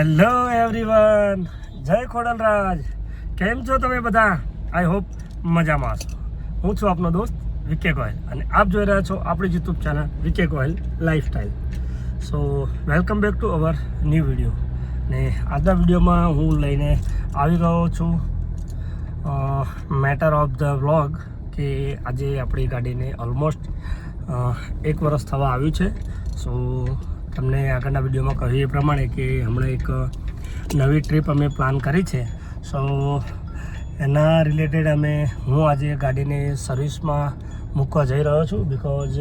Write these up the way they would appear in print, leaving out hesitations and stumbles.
Hello everyone, જય ખોડલરાજ. કેમ છો તમે બધા? આઈ હોપ મજામાં હશો. હું છું આપનો દોસ્ત વિકે ગોયલ અને આપ જોઈ રહ્યા છો આપણી YouTube channel Vike Goyal lifestyle. So welcome back to our new video. ને આજના વિડીયોમાં હું લઈને આવી ગયો છું મેટર ઓફ ધ વ્લોગ કે આજે આપણી ગાડીને ઓલમોસ્ટ 1 વર્ષ થવા આવ્યું છે. સો તમને આગળના વિડીયોમાં કહ્યું એ પ્રમાણે કે હમણાં એક નવી ટ્રીપ અમે પ્લાન કરી છે. સો એના રિલેટેડ હું આજે ગાડીને સર્વિસમાં મૂકવા જઈ રહ્યો છું બિકોઝ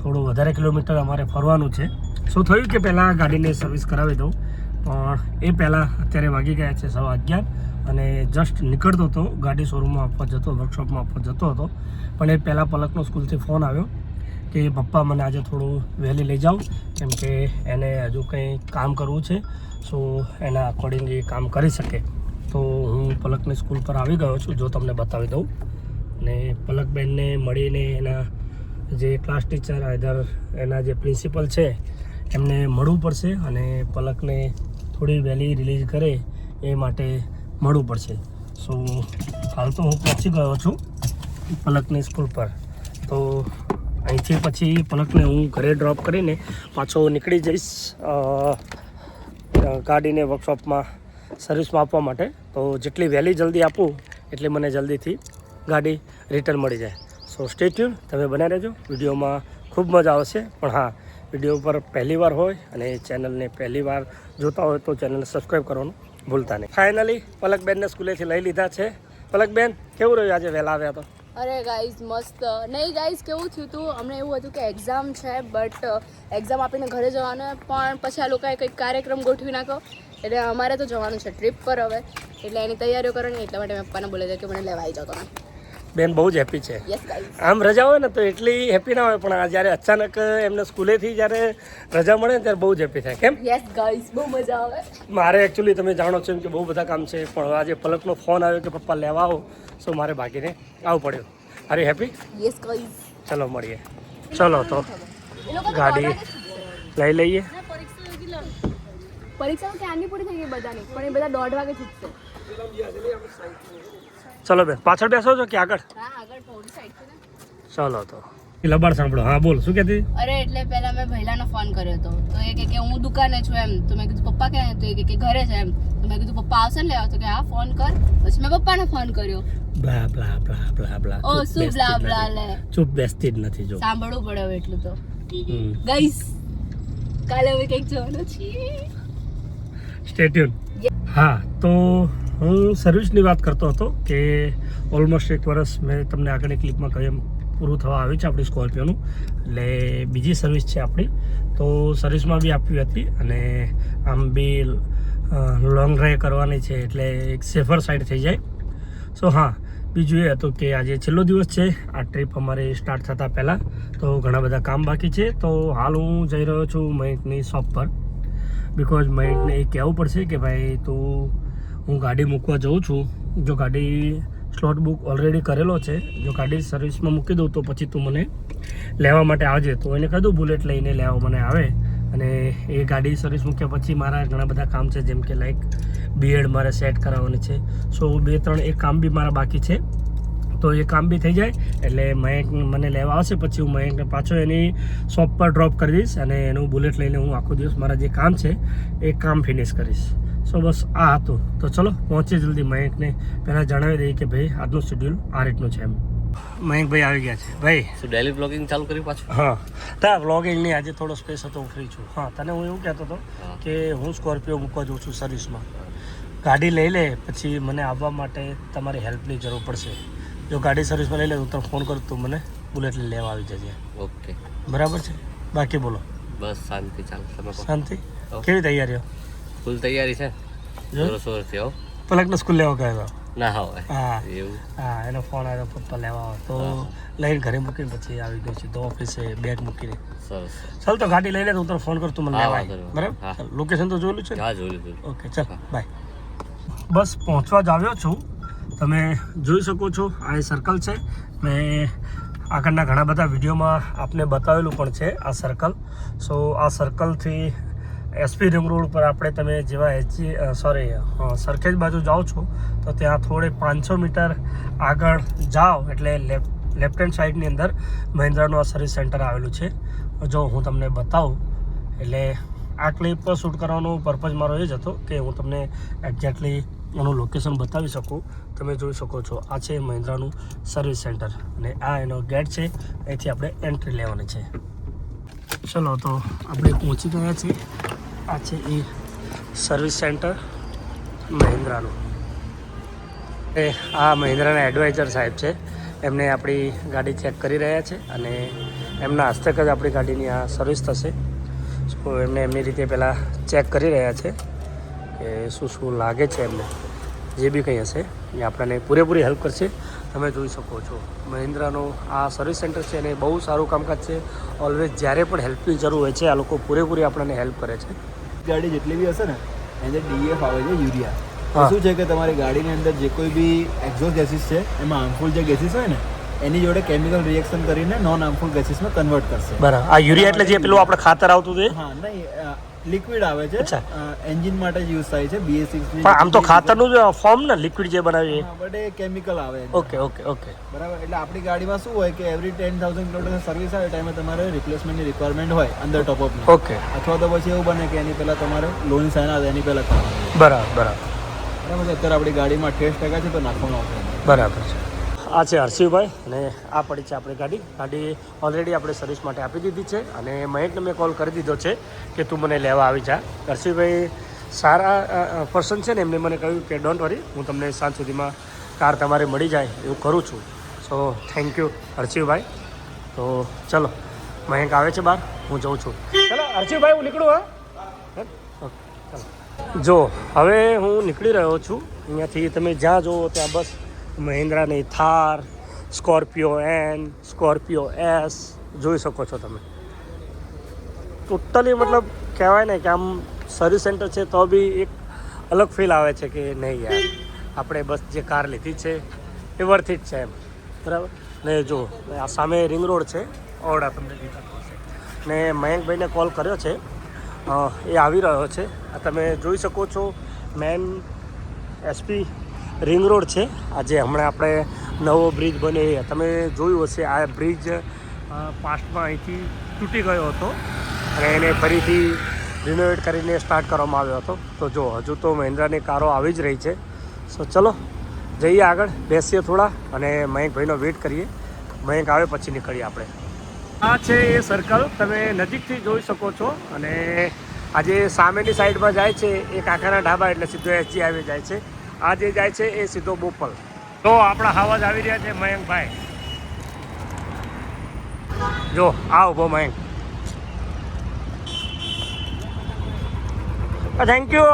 થોડું વધારે કિલોમીટર અમારે ફરવાનું છે. શું થયું કે પહેલાં ગાડીને સર્વિસ કરાવી દઉં, પણ એ પહેલાં અત્યારે વાગી ગયા છે 11:15 અને જસ્ટ નીકળતો હતો, ગાડી શોરૂમમાં આપવા જતો, વર્કશોપમાં આપવા જતો હતો. પણ એ પહેલાં પલકનો સ્કૂલથી ફોન આવ્યો કે પપ્પા મને આજે થોડું વહેલી લઈ જાઓ, કેમ કે એને હજુ કંઈ કામ કરવું છે. સો એના અકોર્ડિંગ એ કામ કરી શકે. તો હું પલકની સ્કૂલ પર આવી ગયો છું, જો તમને બતાવી દઉં. અને પલકબેનને મળીને એના જે ક્લાસ ટીચર આઈધર એના જે પ્રિન્સિપલ છે એમને મળવું પડશે અને પલકને થોડી વહેલી રિલીઝ કરે એ માટે મળવું પડશે. સો હાલ તો હું પહોંચી ગયો છું પલકની સ્કૂલ પર. તો અહીંથી પછી પલકને હું ઘરે ડ્રોપ કરીને પાછો નીકળી જઈશ ગાડીને વર્કશોપમાં સર્વિસમાં આપવા માટે. તો જેટલી વહેલી જલ્દી આપું એટલી મને જલ્દીથી ગાડી રિટર્ન મળી જાય. સો સ્ટે ટ્યુન, તમે બનાવી રહેજો, વિડીયોમાં ખૂબ મજા આવશે. પણ હા, વિડીયો પર પહેલી વાર હોય અને ચેનલને પહેલી વાર જોતા હોય તો ચેનલને સબસ્ક્રાઈબ કરવાનું ભૂલતા નહીં. ફાઇનલી પલકબેનને સ્કૂલેથી લઈ લીધા છે. પલકબેન, કેવું રહ્યું આજે વહેલા આવ્યા તો? અરે ગાઈઝ મસ્ત નહીં. ગાઈઝ કેવું થયું હતું, અમને એવું હતું કે એક્ઝામ છે, બટ એક્ઝામ આપીને ઘરે જવાનું, પણ પછી આ લોકોએ કંઈક કાર્યક્રમ ગોઠવી નાખ્યો એટલે અમારે તો જવાનું છે ટ્રીપ પર હવે. એટલે એની તૈયારીઓ કરવાની, એટલા માટે મેં પપ્પાને બોલે છે કે મને લેવા આવી જાઓ તમે. બેન બહુ જ હેપી છે. Yes guys. આમ રજા હોય ને તો એટલી હેપી ના હોય, પણ આ જ્યારે અચાનક એમને સ્કૂલેથી જ્યારે રજા મળે ને ત્યારે બહુ જ હેપી થાય. કેમ? યસ ગાઈઝ, બહુ મજા આવે. મારે એકચ્યુઅલી તમે જાણો છો એમ કે બહુ બધા કામ છે, પણ આજે પલકનો ફોન આવ્યો કે પપ્પા લેવા આવો, સો મારે ભાગીને આવવું પડ્યું. Are you happy? Yes guys. ચલો મળીએ. ચલો તો ગાડી લઈ લઈએ. પરીક્ષા ક્યારની પૂરી થઈ ગઈ બધાની, પણ એ બધા 1:30 વાગે છૂટશે. ચલો બેન, પાછળ બેસો છો કે આગળ? હા, આગળ થોડી સાઈડ છે ને. ચલો તો લબાડ સાંભળો. હા બોલ, શું કહેતી? અરે એટલે પહેલા મેં ભૈલાનો ફોન કર્યો હતો, તો એ કે હું દુકાને છું એમ. તો મેં કીધું પપ્પા ક્યાં? તો એ કે ઘરે છે એમ. તો મેં કીધું પપ્પા આવશે ને લેવા? તો કે હા ફોન કર. પછી મેં પપ્પાને ફોન કર્યો. બ્લા બ્લા બ્લા બ્લા બ્લા. ઓ શું બ્લા બ્લા લે? ચૂપ બેસતી જ નથી. જો સાંભળવું પડે હવે એટલું તો. ગાઈસ, કાલે હવે કંઈક જવાનું છે. Stay tune. હા, તો હું સર્વિસની વાત કરતો હતો કે ઓલમોસ્ટ 1 વર્ષ મેં તમને આગળની ક્લિપમાં કહ્યું પૂરું થવા આવ્યું છે આપણી સ્કોર્પિયોનું. એટલે બીજી સર્વિસ છે આપણી. તો સર્વિસમાં બી આપવી હતી અને આમ બી લોંગ ડ્રાઈવ કરવાની છે, એટલે એક સેફર સાઈડ થઈ જાય. સો હા, બીજું એ હતું કે આજે છેલ્લો દિવસ છે આ ટ્રીપ અમારે સ્ટાર્ટ થતાં પહેલાં. તો ઘણા બધા કામ બાકી છે. તો હાલ હું જઈ રહ્યો છું મયંકની શોપ પર, બિકોઝ મયંકને એ કહેવું પડશે કે ભાઈ તું, હું ગાડી મૂકવા જાઉં છું, જો ગાડી સ્લોટ બુક ઓલરેડી કરેલો છે, જો ગાડી સર્વિસમાં મૂકી દઉં તો પછી તું મને લેવા માટે આવજે. તો એને કીધું બુલેટ લઈને લેવા મને આવે. અને એ ગાડી સર્વિસ મૂક્યા પછી મારા ઘણા બધા કામ છે, જેમ કે લાઈક બીએડ મારે સેટ કરાવવાની છે. સો 2-3 એક કામ બી મારા બાકી છે. તો એ કામ બી થઈ જાય એટલે મયંક મને લેવા આવશે, પછી હું મયંકને પાછો એની શોપ પર ડ્રોપ કરી દઈશ અને એનું બુલેટ લઈને હું આખો દિવસ મારા જે કામ છે એ કામ ફિનિશ કરીશ. સો બસ આ હતું. તો ચલો પહોંચીએ જલ્દી. મયંકને પહેલાં જણાવી દઈએ કે ભાઈ આજનું શેડ્યુલ આ રીતનું છે એમ. મયંકભાઈ આવી ગયા છે. ભાઈ શું ડેલી બ્લોગિંગ ચાલુ કર્યું પાછું? હા, તા વ્લોગિંગની આજે થોડો સ્પેસ હતો, હું ફ્રી છું. હા, તને હું એવું કહેતો હતો કે હું સ્કોર્પિયો મૂકવા જાઉં છું સર્વિસમાં. ગાડી લઈ લે પછી મને આવવા માટે તમારી હેલ્પની જરૂર પડશે. જો ગાડી સર્વિસમાં લઈ લે તો તને ફોન કરું, તું મને બુલેટ લેવા આવી જજે. ઓકે, બરાબર છે? બાકી બોલો. બસ શાંતિ ચાલે. તમે કહો. શાંતિ? કેવી તૈયારીઓ? ફૂલ તૈયારી છે. જોરશોરથી હો. પલકને સ્કૂલ લેવા ગયો? ના હોય હા એવું. હા, એનો ફોન આવ્યો પપ્પા લેવા આવો, તો લઈને ઘરે મૂકીને પછી આવી ગયો છે તો ઓફિસે બેગ મૂકીને. સરસ. ચાલ તો ગાડી લઈ લે, હું તને ફોન કરું, તું મને હા, લેવા વાંધો આવી. નહીં. બરાબર? હા. લોકેશન તો જોયેલું છે? હા, જોયું. ઓકે, ચાલ બાય. બસ પહોંચવા જ આવ્યો છું. તમે જોઈ શકો છો આ એ સર્કલ છે. મેં આગળના ઘણા બધા વિડીયોમાં આપને બતાવેલું પણ છે આ સર્કલ. સો આ સર્કલથી એસપી રિંગ રોડ પર આપણે તમે જેવા સરખેજ બાજુ જાઓ છો તો ત્યાં થોડે 500 મીટર આગળ જાઓ એટલે લેફ્ટ હેન્ડ સાઈડની અંદર મહિન્દ્રાનું આ સર્વિસ સેન્ટર આવેલું છે. જો હું તમને બતાવું એટલે આ ક્લિપ શૂટ કરવાનો પર્પઝ મારો એ જ હતો કે હું તમને એક્ઝેક્ટલી એનું લોકેશન બતાવી શકું. તમે જોઈ શકો છો આ છે મહિન્દ્રાનું સર્વિસ સેન્ટર અને આ એનો ગેટ છે, અહીંથી આપણે એન્ટ્રી લેવાની છે. ચલો તો આપણે પહોંચી ગયા છીએ. આ છે એ સર્વિસ સેન્ટર મહિન્દ્રાનું. એ આ મહિન્દ્રાના એડવાઇઝર સાહેબ છે, એમને આપણી ગાડી ચેક કરી રહ્યા છે અને એમના હસ્તક જ આપણી ગાડીની આ સર્વિસ થશે. તો એમને એમની રીતે પહેલાં ચેક કરી રહ્યા છે કે શું લાગે છે એમને. જે બી કંઈ હશે એ આપણને પૂરેપૂરી હેલ્પ કરશે. તમે જોઈ શકો છો મહિન્દ્રાનો આ સર્વિસ સેન્ટર છે અને બહુ સારું કામકાજ છે. ઓલવેઝ જ્યારે પણ હેલ્પની જરૂર હોય છે આ લોકો પૂરેપૂરી આપણને હેલ્પ કરે છે. ગાડી જેટલી બી હશે ને એની ડીએફ આવે છે યુરિયા. શું છે કે તમારી ગાડીની અંદર જે કોઈ બી એક્ઝોસ્ટ ગેસીસ છે એમાં હાર્મફુલ જે ગેસીસ હોય ને એની જોડે કેમિકલ રિએક્શન કરીને નોન હાર્મફુલ ગેસીસમાં કન્વર્ટ કરશે. બરાબર. આ યુરિયા એટલે જે પેલું આપણે ખાતર આવતું હતું હા નહીં, લિક્વિડ આવે છે, એન્જિન માટે જ યુઝ થાય છે BS6. પણ આમ તો ખાતરનું જ ફોર્મ ને લિક્વિડ જે બનાવીએ બટ એ કેમિકલ આવે. ઓકે બરાબર. એટલે આપણી ગાડીમાં શું હોય કે એવરી 10,000 કિલોમીટર સર્વિસ આવે ટાઈમે તમારે રિપ્લેસમેન્ટની રિક્વાયરમેન્ટ હોય અંદર ટોપઅપની. ઓકે. અથવા તો પછી એવું બને કે એની પહેલાં તમારે લોન સાઇન આવે એની પહેલાં કરવાનું. બરાબર. અત્યારે આપણી ગાડીમાં 28% છે તો નાખવાનું આવશે. બરાબર છે. આ છે હર્ષિભાઈ અને આ પડી છે આપણી ગાડી ઓલરેડી આપણે સર્વિસ માટે આપી દીધી છે અને મહેકને મેં કોલ કરી દીધો છે કે તું મને લેવા આવી જા. હર્ષિભાઈ સારા પર્સન છે ને, એમને મને કહ્યું કે ડોન્ટ વરી, હું તમને સાંજ સુધીમાં કાર તમારે મળી જાય એવું કરું છું. So thank you Harshibhai. તો ચલો મહેક આવે છે બહાર, હું જઉં છું. ચલો હર્ષિભાઈ હું નીકળું. હા જો હવે હું નીકળી રહ્યો છું અહીંયાથી. તમે જ્યાં જુઓ ત્યાં બસ મહિન્દ્રાની Thar, Scorpio N, Scorpio S જોઈ શકો છો તમે. ટોટલી મતલબ કહેવાય ને કે આમ સર્વિસ સેન્ટર છે તો બી એક અલગ ફીલ આવે છે કે નહીં યાર આપણે બસ જે કાર લીધી છે એ વર્થ જ છે એમ. બરાબર. ને જો આ સામે રિંગ રોડ છે, ઓરડા તમને દેખાતો હશે. ને મયંકભાઈને કોલ કર્યો છે, એ આવી રહ્યો છે. આ તમે જોઈ શકો છો મેન એસપી રિંગ રોડ છે. આજે હમણાં આપણે નવો બ્રિજ બન્યો, તમે જોયું હશે આ બ્રિજ પાસ્ટમાં અહીંથી તૂટી ગયો હતો અને એને ફરીથી રિનોવેટ કરીને સ્ટાર્ટ કરવામાં આવ્યો હતો. તો જો હજુ તો મહિન્દ્રાની કારો આવી જ રહી છે. સો ચલો જઈએ આગળ, બેસીએ થોડા અને મયંકભાઈનો વેઇટ કરીએ. મયંક આવે પછી નીકળીએ આપણે. આ છે એ સર્કલ તમે નજીકથી જોઈ શકો છો અને આજે સામેની સાઈડમાં જાય છે એ કાકાના ઢાબા એટલે સીધો SG હાઈવે જાય છે. આ જે જાય છે એ સીધો બોપલ. તો આપણા હાવાજ આવી રહ્યા છે મયંકભાઈ. જો આ ઉભો મયંક. Thank you.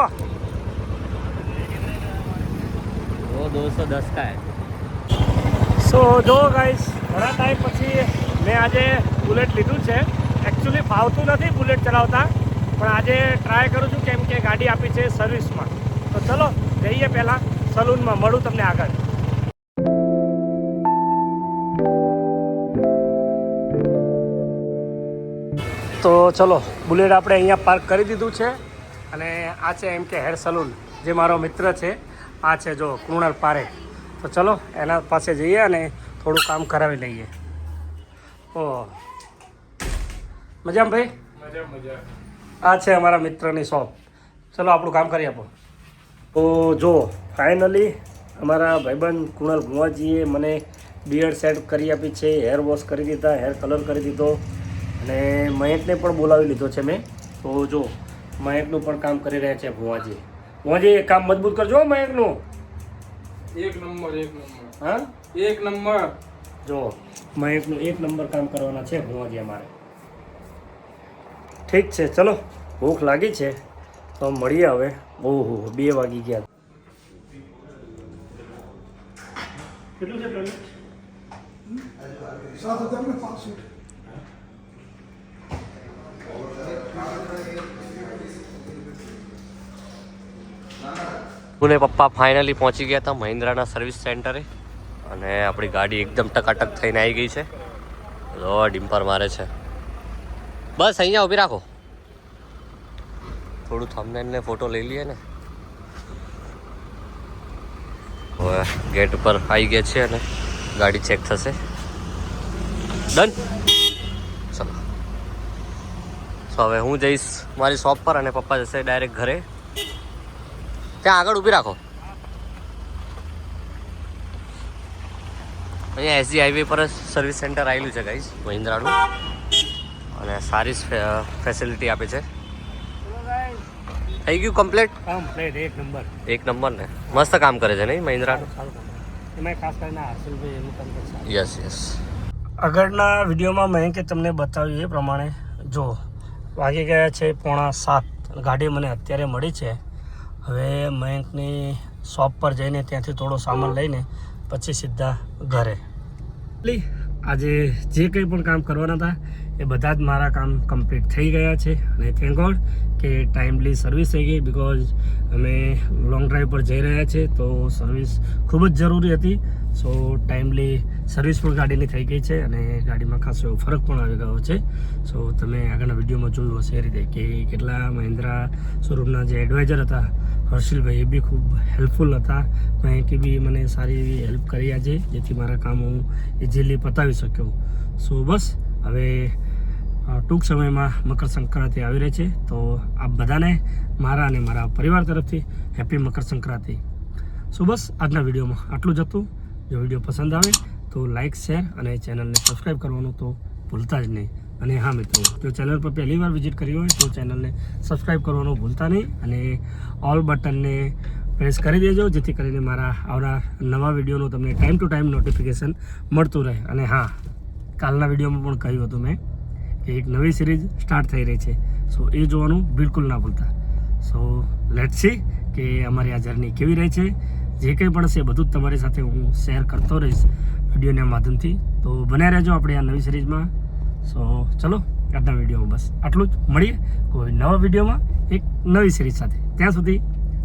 वो 210 का है. સો જો ગાઈસ ઘણા ટાઈમ પછી મેં આજે બુલેટ લીધું છે. એકચ્યુઅલી ફાવતું નથી બુલેટ ચલાવતા, પણ આજે ટ્રાય કરું છું કેમ કે ગાડી આપી છે સર્વિસમાં. તો ચલો જઈએ પહેલાં સલૂનમાં, મળું તમને આગળ. તો ચલો બુલેટ આપણે અહીંયા પાર્ક કરી દીધું છે અને આ છે એમ કે હેર સલૂન, જે મારો મિત્ર છે. આ છે જો કૃણાલ પારેખ. તો ચલો એના પાસે જઈએ અને થોડું કામ કરાવી લઈએ. ઓહ મજામાં ભાઈ? મજા. આ છે અમારા મિત્રની શોપ. ચલો આપણું કામ કરી આપો. તો જો ફાઇનલી અમારા ભાઈબંધ કૃણાલ ભુવાજીએ મને બિયર્ડ સેટ કરી આપી છે, હેર વોશ કરી દીધા, હેર કલર કરી દીધો અને મયંકને પણ બોલાવી લીધો છે મેં. તો જો મયંકનું પણ કામ કરી રહ્યા છે ભુવાજી. ભુવાજી કામ મજબૂત કરજો મયંકનું. એક નંબર. હા એક નંબર. જો મયંકનું 1 નંબર કામ કરવાના છે ભુવાજી અમારે. ઠીક છે ચલો, ભૂખ લાગી છે તો મળીએ હવે. ઓહો 2 વાગી ગયા. કેટલું છે પેમેન્ટ? 7,500. હું ને પપ્પા ફાઇનલી પહોંચી ગયા હતા મહિન્દ્રાના સર્વિસ સેન્ટરે અને આપણી ગાડી એકદમ ટકાટક થઈને આવી ગઈ છે. લો ડિમ્પર મારે છે. બસ અહીંયા ઊભી રાખો. થોડું થંબનેલ ને ફોટો લઈ લઈએ ને. હવે ગેટ પર આવી ગયા છે અને ગાડી ચેક થશે. ડન. ચલો. તો હવે હું જઈશ મારી શોપ પર અને પપ્પા જશે ડાયરેક્ટ ઘરે. ત્યાં આગળ ઊભી રાખો. અહીંયા એસજી હાઈવે પર જ સર્વિસ સેન્ટર આવેલું છે ગાઈસ મહિન્દ્રાનું, અને સારી ફેસિલિટી આપે છે. થઈ ગયું કમ્પ્લીટ? કમ્પ્લીટ એક નંબર ને મસ્ત કામ કરે છે નહીં મહિન્દ્રાનું? સારું કામ કરે. એમાં ખાસ કરીને હર્ષલભાઈ એનું કામ કરશે. Yes yes. આગળના વિડીયોમાં મયંકે તમને બતાવ્યું એ પ્રમાણે જો વાગી ગયા છે 6:45. ગાડી મને અત્યારે મળી છે. હવે મયંકની શોપ પર જઈને ત્યાંથી થોડો સામાન લઈને પછી સીધા ઘરે. આજે જે કંઈ પણ કામ કરવાના હતા એ બધા જ મારા કામ કમ્પ્લીટ થઈ ગયા છે અને થેન્ક ગોડ કે ટાઈમલી સર્વિસ થઈ ગઈ. બિકોઝ અમે લોંગ ડ્રાઈવ પર જઈ રહ્યા છીએ તો સર્વિસ ખૂબ જ જરૂરી હતી. સો ટાઈમલી સર્વિસ પણ ગાડીની થઈ ગઈ છે અને ગાડીમાં ખાસો એવો ફરક પણ આવી ગયો છે. સો તમે આગળના વિડીયોમાં જોયું હશે એ રીતે કે કેટલા મહિન્દ્રા શોરૂમના જે એડવાઇઝર હતા હર્ષિલભાઈ એ બી ખૂબ હેલ્પફુલ હતા. કે બી મને સારી એવી હેલ્પ કરી આજે, જેથી મારા કામ હું ઇઝીલી પતાવી શક્યો. સો બસ હવે ટૂંક સમયમાં મકર સંક્રાંતિ આવી રહી છે તો આપ બધાને મારા અને મારા પરિવાર તરફથી હેપી મકર સંક્રાંતિ. સો બસ આજના વિડીયોમાં આટલું જ હતું. જો વિડીયો પસંદ આવે તો લાઇક, શેર અને ચેનલને સબસ્ક્રાઈબ કરવાનું તો ભૂલતા જ નહીં. અને હા મિત્રો, જો ચેનલ પર પહેલી વાર વિઝિટ કરી હોય તો ચેનલને સબસ્ક્રાઈબ કરવાનું ભૂલતા નહીં અને ઓલ બટનને પ્રેસ કરી દેજો, જેથી કરીને મારા આવનાર નવા વિડીયોનું તમને ટાઈમ ટુ ટાઈમ નોટિફિકેશન મળતું રહે. અને હા, કાલના વિડીયોમાં પણ કહ્યું હતું મેં કે એક નવી સિરીઝ સ્ટાર્ટ થઈ રહી છે, સો એ જોવાનું બિલકુલ ના ભૂલતા. સો લેટ્સ સી કે અમારી આ જર્ની કેવી રહી છે. જે કંઈ પણ છે બધું જ તમારી સાથે હું શેર કરતો રહીશ વિડીયોના માધ્યમથી. તો બન્યા રહેજો આપણી આ નવી સિરીઝમાં. સો ચલો આજના વિડીયોમાં બસ આટલું જ. મળીએ કોઈ નવા વિડીયોમાં એક નવી સિરીઝ સાથે. ત્યાં સુધી